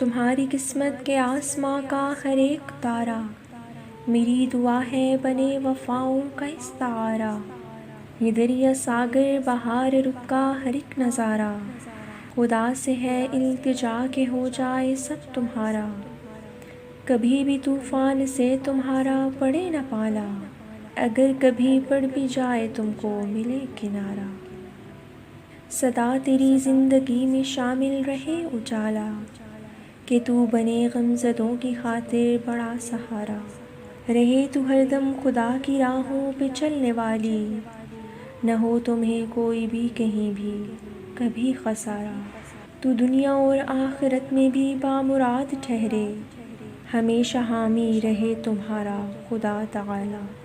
تمہاری قسمت کے آسماں کا ہر ایک تارہ، میری دعا ہے بنے وفاؤں کا استعارہ۔ یہ دریا ساگر بہار رخ کا ہر ایک نظارہ، خدا سے ہے التجا کہ ہو جائے سب تمہارا۔ کبھی بھی طوفان سے تمہارا پڑے نہ پالا، اگر کبھی پڑ بھی جائے تم کو ملے کنارہ۔ سدا تیری زندگی میں شامل رہے اجالا، کہ تو بنے غمزدوں کی خاطر بڑا سہارا۔ رہے تو ہر دم خدا کی راہوں پہ چلنے والی، نہ ہو تمہیں کوئی بھی کہیں بھی کبھی خسارہ۔ تو دنیا اور آخرت میں بھی بامراد ٹھہرے، ہمیشہ حامی رہے تمہارا خدا تعالی۔